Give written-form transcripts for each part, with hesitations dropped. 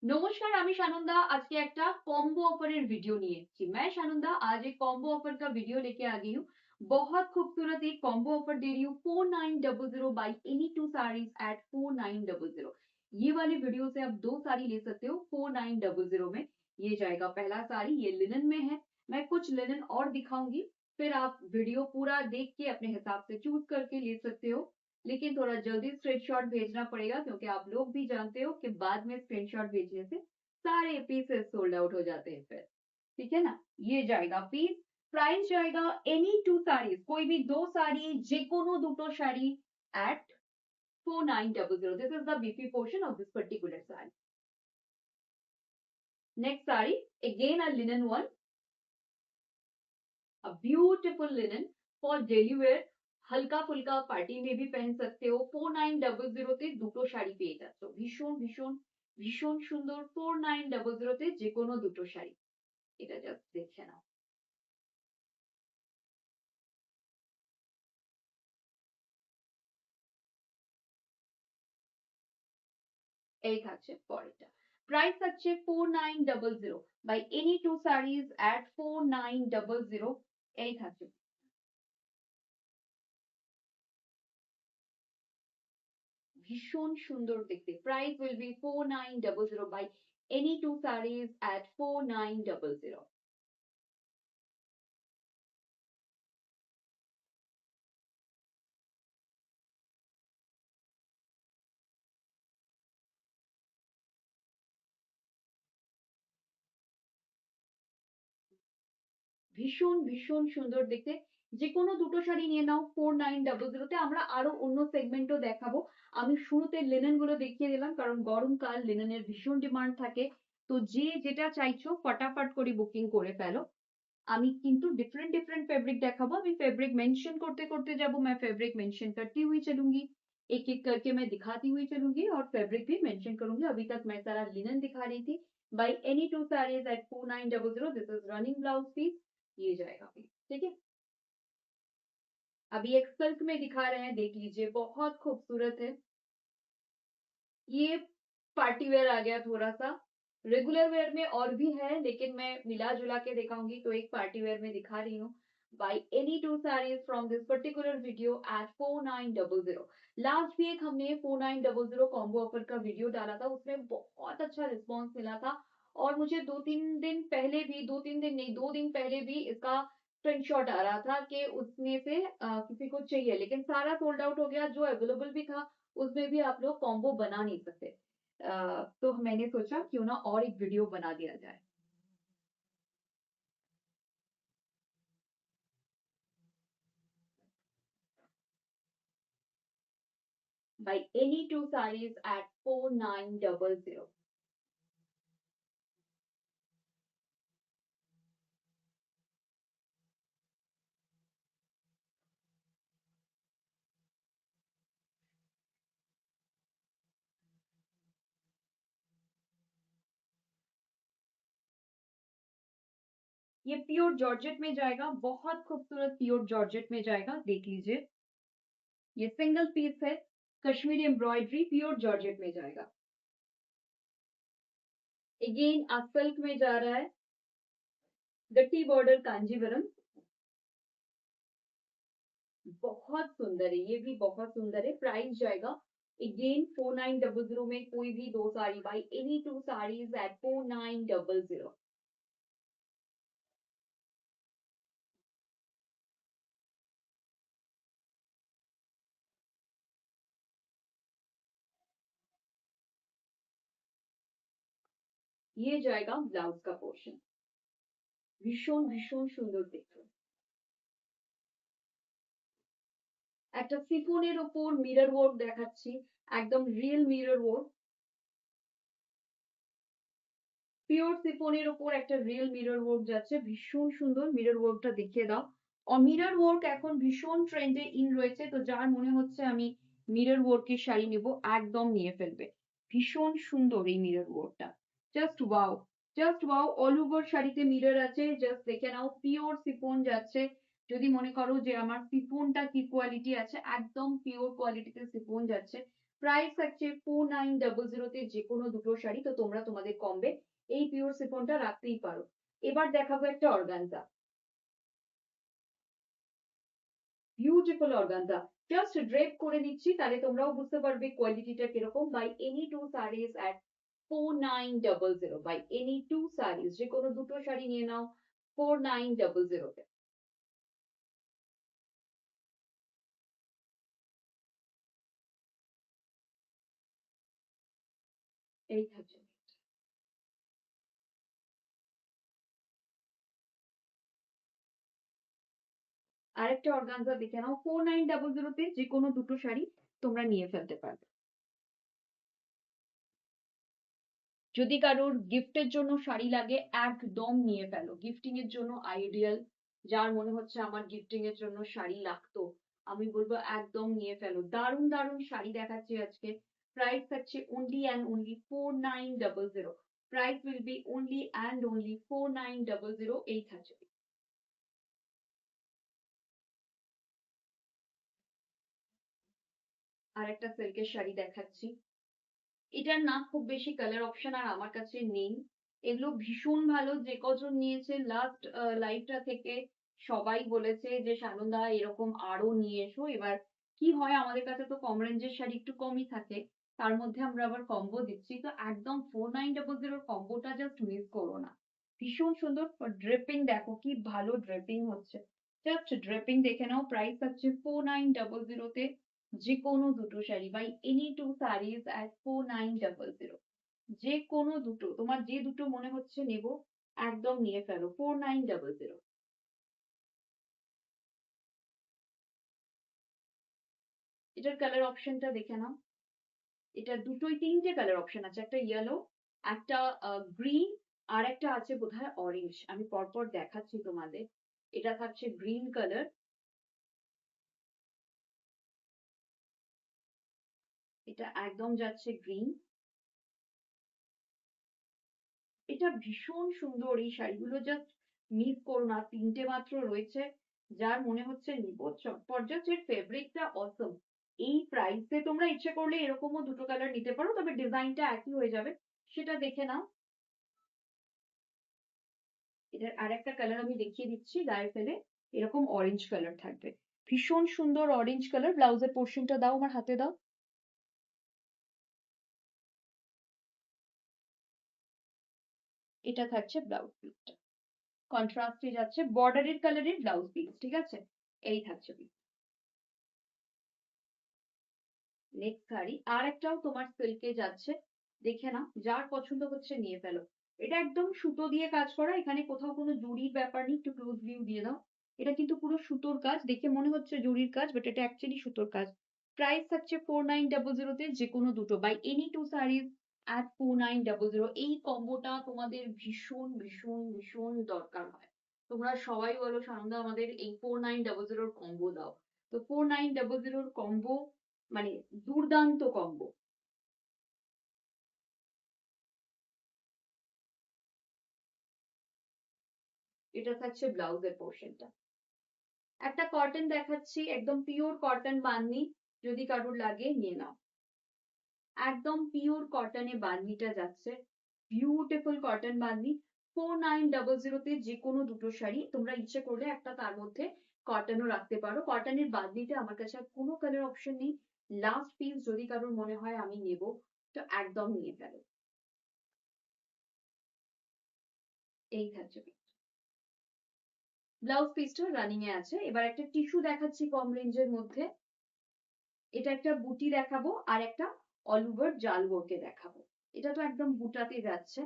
नमस्कार, আমি সানন্দা। আজকে একটা कॉम्बो ऑफर वीडियो নিয়ে এসেছি। मैं सानंदा आज एक कॉम्बो ऑफर का वीडियो लेके आ गई हूँ। बहुत खूबसूरत एक कॉम्बो ऑफर दे रही हूँ 4900 buy any two saris at 4900। ये वाली वीडियो से आप दो साड़ी ले सकते हो 4900 में। ये जाएगा पहला साड़ी, ये लिनन में है। मैं कुछ लिनन और दिखाऊंगी, फिर आप वीडियो पूरा देख के अपने हिसाब से चूज करके ले सकते हो। लेकिन थोड़ा जल्दी स्क्रीनशॉट भेजना पड़ेगा, क्योंकि आप लोग भी जानते हो कि बाद में स्क्रीनशॉट भेजने से सारे पीसेस सोल्ड आउट हो जाते हैं फिर। ठीक है ना। ये जाएगा पीस। प्राइस जाएगा एनी टू साड़ीज, कोई भी दो साड़ी, जेकोनो दुटो sari at 4900। This is the BP portion of this particular sari. Next sari, again a linen one, a beautiful linen for daily wear. হালকা ফুলকা পার্টি মে ভি পহন सकते हो। 4900 তে দুটো শাড়ি পেয়ে যাচ্ছ, ভীষণ ভীষণ ভীষণ সুন্দর। 4900 তে যে কোনো দুটো শাড়ি। এটা জাস্ট দেখে নাও। এই থাকছে পরেরটা। প্রাইস থাকছে 4900 by any two saris at 4900। এই থাকছে। ভীষণ সুন্দর দেখতে। Price will be 4900 by any two saris at 4900। ভীষণ ভীষণ সুন্দর দেখতে। যে কোনো দুটো শাড়ি নিয়ে নাও 4900 তে। আমরা আরো অন্য সেগমেন্টও দেখাবো। আমি শুরুতে লিনেন গুলো দেখিয়ে দিলাম, কারণ গরমকাল লিনেনের ভীষণ ডিমান্ড থাকে। তো যে যেটা চাইছো ফটাফট করে বুকিং করে ফেলো। আমি কিন্তু डिफरेंट डिफरेंट फैब्रिक देखाबो। अभी फैब्रिक मेंशन करते करते जाबो, मैं फैब्रिक मेंशन करती हुई चलूंगी। एक एक करके मैं दिखाती हुई चलूंगी और फैब्रिक भी मेंशन करूंगी। अभी तक मैं सारा लिनन दिखा रही थी। Buy any two saris at 4900। This is running blouse piece. ये जाएगा पीस, ठीक है। अभी एक सिल्क में दिखा रहे हैं, देख लीजिए, बहुत खूबसूरत है। ये पार्टी वेयर आ गया थोड़ा सा। रेगुलर वेयर में और भी है, लेकिन मैं मिला जुला के दिखाऊंगी, तो एक पार्टी वेयर में दिखा रही हूँ। Buy any two saris from this particular video at 4900। Last week हमने 4900 कॉम्बो ऑफर का वीडियो डाला था, उसमें बहुत अच्छा रिस्पॉन्स मिला था। और मुझे दो तीन दिन पहले भी, दो तीन दिन नहीं, दो दिन पहले भी इसका स्क्रीनशॉट आ रहा था कि उसमें से किसी को चाहिए, लेकिन सारा सोल्ड आउट हो गया। जो अवेलेबल भी था उसमें भी आप लोग कॉम्बो बना नहीं सकते। तो मैंने सोचा क्यों ना और एक वीडियो बना दिया जाए। Buy any two saris at 4900। ये प्योर जॉर्जेट में जाएगा, बहुत खूबसूरत प्योर जॉर्जेट में जाएगा, देख लीजिए। ये सिंगल पीस है, कश्मीरी एम्ब्रॉयडरी, प्योर जॉर्जेट में जाएगा। अगेन सिल्क में जा रहा है, गट्टी बॉर्डर कांजीवरम। बहुत सुंदर है, ये भी बहुत सुंदर है। प्राइस जाएगा अगेन 4900 में। कोई भी दो sari, buy any two saris at 4900। ये जाएगा ब्लाउज का पोर्शन। ভীষণ ভীষণ সুন্দর দেখতে। একটা সিফনের ওপর মিরর ওয়ার্ক দেখাচ্ছি, একদম রিয়েল মিরর ওয়ার্ক। পিওর সিফনের ওপর একটা রিয়েল মিরর ওয়ার্ক যাচ্ছে, ভীষণ সুন্দর। মিরর ওয়ার্কটা দেখিয়ে দাও। মিরর ওয়ার্ক এখন ভীষণ ট্রেন্ডে ইন রয়েছে, তো যার মনে হচ্ছে আমি মিরর ওয়ার্কের শাড়ি নেব, একদম নিয়ে ফেলবে। ভীষণ সুন্দর এই মিরর ওয়ার্কটা, just wow. Just wow. All over শাড়িতে মিরর আছে, জাস্ট দেখে নাও। পিওর সিফন যাচ্ছে। যদি মনে করো যে আমার সিফনটা কি কোয়ালিটি আছে, একদম পিওর কোয়ালিটিতে সিফন যাচ্ছে। প্রাইস থাকছে 4900 তে যে কোনো দুটো শাড়ি। তো তোমরা তোমাদের কমবে এই পিওর শিফনটা রাখতেই পারো। এবার দেখাবো একটা organza, beautiful organza. Just drape করে দিচ্ছি, তাহলে তোমরাও বুঝতে পারবে কোয়ালিটিটা কিরকম। Buy any two saris at 4900, by any two saris, যে কোনো দুটো শাড়ি নিয়ে নাও 4900 তে। এই থাকছে আরেকটা অর্গানজা, দেখে নাও 4900 তে যে কোনো দুটো শাড়ি তোমরা নিয়ে ফেলতে পারবে। যদি কারোর গিফটের জন্য শাড়ি লাগে একদম নিয়ে ফেলো, গিফটিং এর জন্য আইডিয়াল। যার মনে হচ্ছে আমার গিফটিং এর জন্য শাড়ি লাগতো, আমি বলবো একদম নিয়ে ফেলো। দারুণ দারুণ শাড়ি দেখাচ্ছি আজকে। প্রাইস থাকছে only and only 4900। Price will B only and only 4900। এই থাকছে। আর একটা সিল্কের শাড়ি দেখাচ্ছি, এটার না খুব বেশি কালার অপশন আর আমার কাছে নেই। এগুলো ভীষণ ভালো, যে কজন নিয়েছে লাস্ট লাইভটা থেকে সবাই বলেছে যে সানন্দা এরকম আরো নিয়ে এসো। এবার কি হয়, আমাদের কাছে তো কম রেঞ্জের শাড়ি একটু কমই থাকে, তার মধ্যে আমরা আবার কম্বো দিচ্ছি, তো একদম 4900 কম্বোটা জাস্ট মিস করো না। ভীষণ সুন্দর ড্রেপিং, দেখো কি ভালো ড্রেপিং হচ্ছে। জাস্ট ড্রেপিং দেখে নাও। প্রাইস হচ্ছে 4900 তে যে কোনো দুটো sari, buy any two saris at 4900। যে কোনো দুটো, তোমার যে দুটো মনে হচ্ছে নেবো একদম নিয়ে ফেলো 4900। এটার কালার অপশনটা দেখে নাও। এটা দুটোই তিনটে কালার অপশন আছে, একটা ইয়েলো, একটা গ্রিন, আর একটা আছে বোধহয় অরেঞ্জ। আমি পরপর দেখাচ্ছি তোমাদের। এটা থাকছে গ্রিন কালার, এটা একদম যাচ্ছে গ্রিন। এটা ভীষণ সুন্দর, এই শাড়িগুলো জাস্ট মিস করো না, তিনটে মাত্র রয়েছে। যার মনে হচ্ছে নিবো চটপট, জাস্ট এর ফেব্রিকটা অসম। এই প্রাইসে তোমরা ইচ্ছে করলে এরকমও দুটো কালার নিতে পারো, তবে ডিজাইনটা একই হয়ে যাবে, সেটা দেখে নাও। এটার আর একটা কালার আমি দেখিয়ে দিচ্ছি গায়ে ফেলে, এরকম অরেঞ্জ কালার থাকবে, ভীষণ সুন্দর অরেঞ্জ কালার। ব্লাউজের পোর্শনটা দাও, আমার হাতে দাও। এটা থাকছে ব্লাউজ পিসটা, কন্ট্রাস্টে যাচ্ছে বর্ডারের কালারের ব্লাউজ পিস, ঠিক আছে। এই থাকছে piece। নেক্সট শাড়ি আর একটাও তোমার সিল্কে যাচ্ছে, দেখে নাও, যার পছন্দ হচ্ছে নিয়ে ফেলো। এটা একদম সুতো দিয়ে কাজ করা, এখানে কোথাও কোনো জুড়ির ব্যাপার নেই। একটু ক্লোজ ভিউ দিয়ে দাও। এটা কিন্তু পুরো সুতোর কাজ, দেখে মনে হচ্ছে জুড়ির কাজ, বাট এটা অ্যাকচুয়ালি সুতোর কাজ। প্রাইস থাকছে 4900 তে যে কোনো দুটো, buy any two saris at 4900। এই কম্বোটা তোমাদের ভীষণ ভীষণ ভীষণ দরকার হয়। তোমরা সবাই বলো সানন্দা আমাদের এই 4900 কম্বো দাও। তো 4900 কম্বো মানে দুর্দান্ত কম্বো। এটা থাকছে ব্লাউজের পোর্শনটা। একটা কটন দেখাচ্ছি, একদম পিওর কটন বান্নি, যদি কারোর লাগে নিয়ে নাও। একদম পিওর কটনে বান্নিটা যাচ্ছে, বিউটিফুল কটন বান্নি। 4900 তে যে কোনো দুটো শাড়ি, তোমরা ইচ্ছে করলে একটা তার মধ্যে কটনও রাখতে পারো। কটনের বান্নিতে আমার কাছে আর কোনো কালার অপশন নেই। লাস্ট পিস যদি কারোর মনে হয় আমি নেব, তো একদম নিয়ে ফেলো। এই থাকছে ব্লাউজ পিসটা রানিং এ আছে। এবার একটা টিস্যু দেখাচ্ছি কম রেঞ্জের মধ্যে। এটা একটা বুটি দেখাবো আর একটা অল ওভার জাল ওয়ার্কে দেখাবো। এটা তো একদম বুটাতে যাচ্ছে।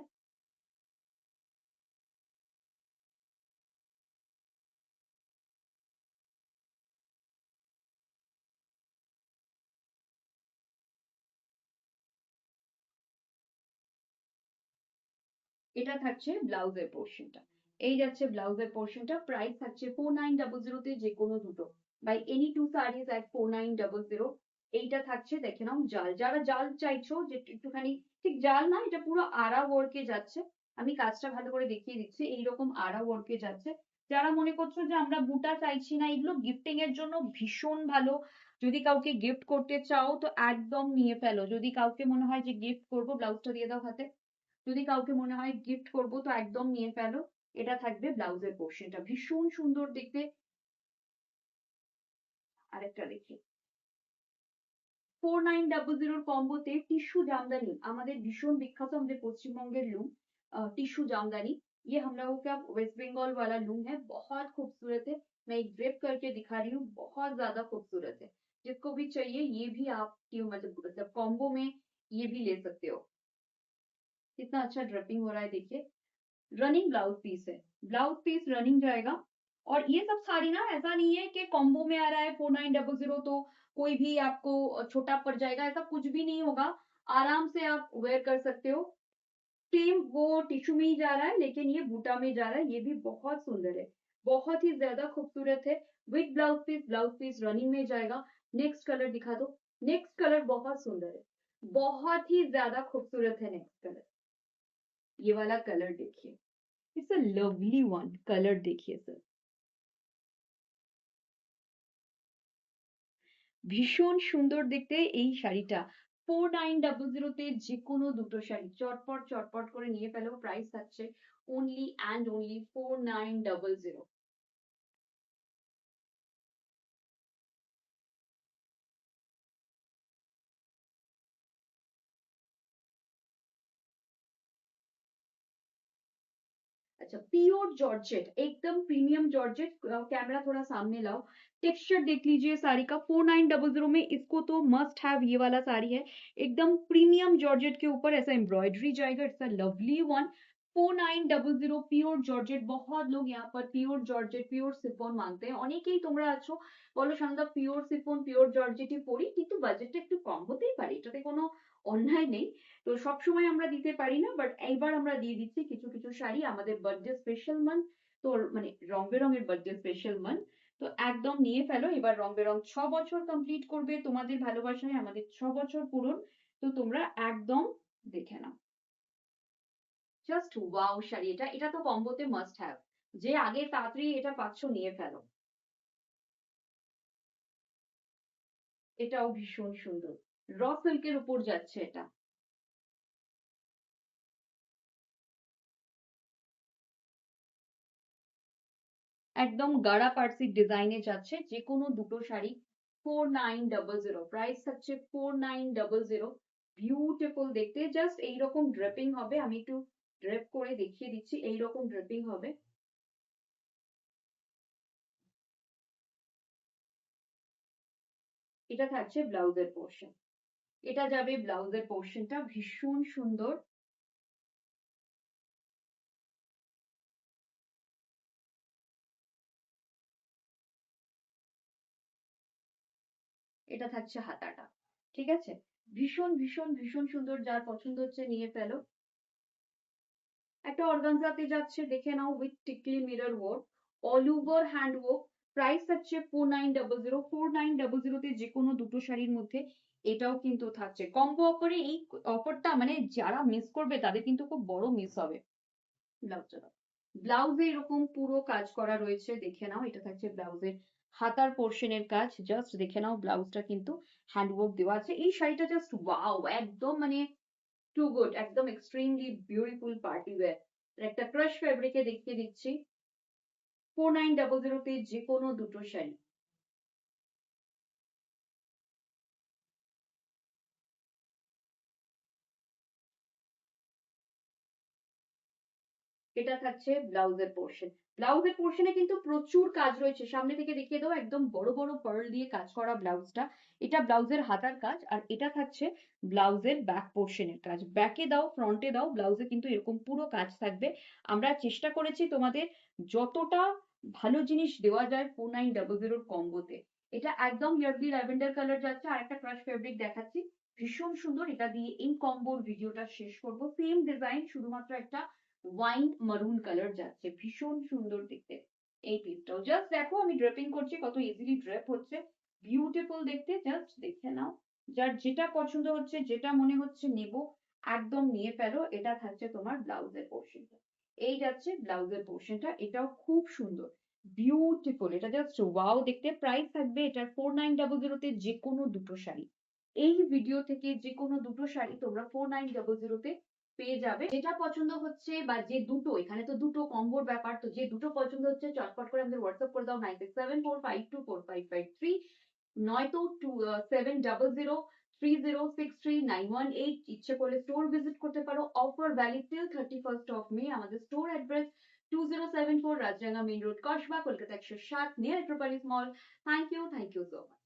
এটা থাকছে ব্লাউজের পোর্শনটা। এই যাচ্ছে ব্লাউজের পোর্শনটা। প্রাইস থাকছে 4900 তে যে কোনো দুটো, buy any two saris at 4900। এইটা থাকছে দেখে নাও জাল, যারা জাল চাইছো যে একটুখানি, ঠিক জাল না, এটা পুরো আরা ওয়ার্কে যাচ্ছে। আমি কাজটা ভালো করে দেখিয়ে দিচ্ছি, এইরকম আরা ওয়ার্কে যাচ্ছে। যারা মনে করছো যে আমরা বুটা চাইছি না, এগুলো গিফটিং এর জন্য ভীষণ ভালো। যদি কাউকে গিফট করতে চাও তো একদম নিয়ে ফেলো। যদি কাউকে মনে হয় যে গিফট করবো, ব্লাউজটা দিয়ে দাও হাতে, যদি কাউকে মনে হয় গিফট করবো তো একদম নিয়ে ফেলো। এটা থাকবে ব্লাউজের পোর্শনটা, ভীষণ সুন্দর দেখতে। আরেকটা দেখি, 4900 কম্বোতে টিস্যু জামদানি, আমাদের ভীষণ বিখ্যাত আমাদের পশ্চিমবঙ্গের लूम, टिश्यू जामदानी। ये हम लोगों का वेस्ट बंगाल वाला लूम है, बहुत खूबसूरत है। मैं एक ड्रेप करके दिखा रही हूँ, बहुत ज्यादा खूबसूरत है। जिसको भी चाहिए ये भी आप मतलब कॉम्बो में ये भी ले सकते हो। कितना अच्छा ड्रेपिंग हो रहा है देखिए। रनिंग ब्लाउज पीस है, ब्लाउज पीस रनिंग जाएगा। और ये सब साड़ी ना ऐसा नहीं है कि कॉम्बो में आ रहा है 4900 तो कोई भी आपको छोटा पड़ जाएगा, ऐसा कुछ भी नहीं होगा। आराम से आप वेयर कर सकते हो। सेम वो टिश्यू में ही जा रहा है लेकिन ये बूटा में जा रहा है। ये भी बहुत सुंदर है, बहुत ही ज्यादा खूबसूरत है। विद ब्लाउज पीस रनिंग में जाएगा। नेक्स्ट कलर दिखा दो। नेक्स्ट कलर बहुत सुंदर है, बहुत ही ज्यादा खूबसूरत है। नेक्स्ट कलर, ये वाला कलर देखिए, it's a lovely one. Colour देखिए सर, ভীষণ সুন্দর দেখতে এই শাড়িটা। 4900 যে কোনো দুটো শাড়ি চটপট চটপট করে নিয়ে ফেলো। প্রাইস থাকছে অনলি অ্যান্ড অনলি 4900। अच्छा, प्योर जॉर्जेट, एकदम प्रीमियम जॉर्जेट। कैमरा थोड़ा सामने लाओ, टेक्सचर देख लीजिए साड़ी का। 4900 में इसको तो मस्ट हैव ये वाला साड़ी है। एकदम प्रीमियम जॉर्जेट के ऊपर ऐसा एम्ब्रॉयडरी जाएगा। It's a lovely one. 4900 pure georgette. बहुत लोग यहाँ पर प्योर जॉर्जेट प्योर सिफोन मांगते हैं। অনেকেই তোমরা আছো বলো সানন্দা পিওর সিফন পিওর জর্জেটই পরি, কিন্তু বাজেটটা একটু কম হতেই পারে, এটাতে কোনো অন্যায় নেই। তো সবসময় আমরা দিতে পারি না, বাট এইবার আমরা দিয়ে দিচ্ছি কিছু কিছু শাড়ি আমাদের বার্থডে স্পেশাল মান্থ। তো মানে রং বেরঙের বার্থডে স্পেশাল মান্থ। তো একদম নিয়ে ফেলো। এবার রং বেরং 6 বছর কমপ্লিট করবে তোমাদের ভালোবাসায়, আমাদের 6 বছর পূরণ। তো তোমরা একদম দেখে নাও। জাস্ট ওয়াও শাড়ি এটা, এটা তো কম্বোতে মাস্ট হ্যাভ। যে আগে তাড়াতাড়ি এটা পাচ্ছ নিয়ে ফেলো। এটাও ভীষণ সুন্দর, র সিল্কের উপর যাচ্ছে এটা। একদম গাড়া পার্সি ডিজাইনে যাচ্ছে যে কোনো দুটো শাড়ি। 4900 প্রাইস থাকছে 4900। বিউটিফুল দেখতে, জাস্ট এইরকম ড্রেপিং হবে। আমি একটু ড্রেপ করে দেখিয়ে দিচ্ছি, এইরকম ড্রেপিং হবে। এটা থাকছে ব্লাউজের পোর্শন, এটা যাবে ব্লাউজের পোর্শনটা, ভীষণ সুন্দর। এটা থাকছে হাতাটা, ঠিক আছে। ভীষণ ভীষণ ভীষণ সুন্দর, যার পছন্দ হচ্ছে নিয়ে ফেলো। একটা অর্গানজাতে যাচ্ছে, দেখে নাও, উইথ টিকলি mirror work, all over hand work. Price থাকছে 4900। 4900 তে যে কোনো দুটো শাড়ির মধ্যে এটাও কিন্তু থাকছে কম্বো অফারে। এই অফারটা মানে যারা মিস করবে তাদের কিন্তু খুব বড় মিস হবে। ব্লাউজটা, ব্লাউজে এরকম পুরো কাজ করা রয়েছে, দেখে নাও। এটা থাকছে ব্লাউজের হাতার পোর্শনের কাজ, জাস্ট দেখে নাও। ব্লাউজটা কিন্তু হ্যান্ডওয়ার্ক দেওয়া আছে। এই শাড়িটা জাস্ট ওয়াও, একদম মানে টু গুড, একদম এক্সট্রিমলি বিউটিফুল পার্টি ওয়্যার। একটা ক্রাশ ফেব্রিকে দেখিয়ে দিচ্ছি। 4900 তে যে কোনো দুটো শাড়ি। এটা থাকছে ব্লাউজের পোর্শন। ব্লাউজের পোর্শনে কিন্তু প্রচুর কাজ রয়েছে, সামনে থেকে দেখিয়ে দাও। একদম বড় বড় পার্ল দিয়ে কাজ করা ব্লাউজটা। এটা ব্লাউজের হাতার কাজ, আর এটা থাকছে ব্লাউজের ব্যাক পোর্শনের কাজ। ব্যাকে দাও ফ্রন্টে দাও, ব্লাউজে কিন্তু এরকম পুরো কাজ থাকবে। আমরা চেষ্টা করেছি তোমাদের যতটা ভালো জিনিস দেওয়া যায় 4900 কম্বোতে। এটা একদম ইয়ার্লি ল্যাভেন্ডার কালার যাচ্ছে, আর একটা ক্রাশ ফেব্রিক দেখাচ্ছি, ভীষণ সুন্দর। এটা দিয়ে এই কম্বোর ভিডিওটা শেষ করব। সেম ডিজাইন, শুধুমাত্র একটা ওয়াইন মারুন কালার যাচ্ছে, ভীষণ সুন্দর দেখতে। এই পিসটাও জাস্ট দেখো, আমি ড্রেপিং করছি কত ইজিলি ড্রেপ হচ্ছে, বিউটিফুল দেখতে। জাস্ট দেখে নাও, যার যেটা পছন্দ হচ্ছে, যেটা মনে হচ্ছে নেব, একদম নিয়ে ফেলো। এটা থাকছে তোমার ব্লাউজের পোর্শনটা, এই যাচ্ছে ব্লাউজের পোর্শনটা, এটাও খুব সুন্দর। বিউটিফুল, এটা জাস্ট ওয়াও দেখতে। প্রাইস থাকবে এটার 4900 তে যে কোনো দুটো শাড়ি। এই ভিডিও থেকে যে কোনো দুটো শাড়ি তোমরা 4900 তে পেয়ে যাবে। যেটা পছন্দ হচ্ছে বা যে দুটো, এখানে তো দুটো কম্বোর ব্যাপার, তো যে দুটো পছন্দ হচ্ছে চটপট করে আমাদের হোয়াটসঅ্যাপ করে দাও 9674524553, নয়তো 7003063918। ইচ্ছে করলে স্টোর ভিজিট করতে পারো। Offer valid till 31st of May. আমাদের store address 2074 Rajdanga main road, Kasba, Kolkata 107, near Acropolis mall. Thank you so much.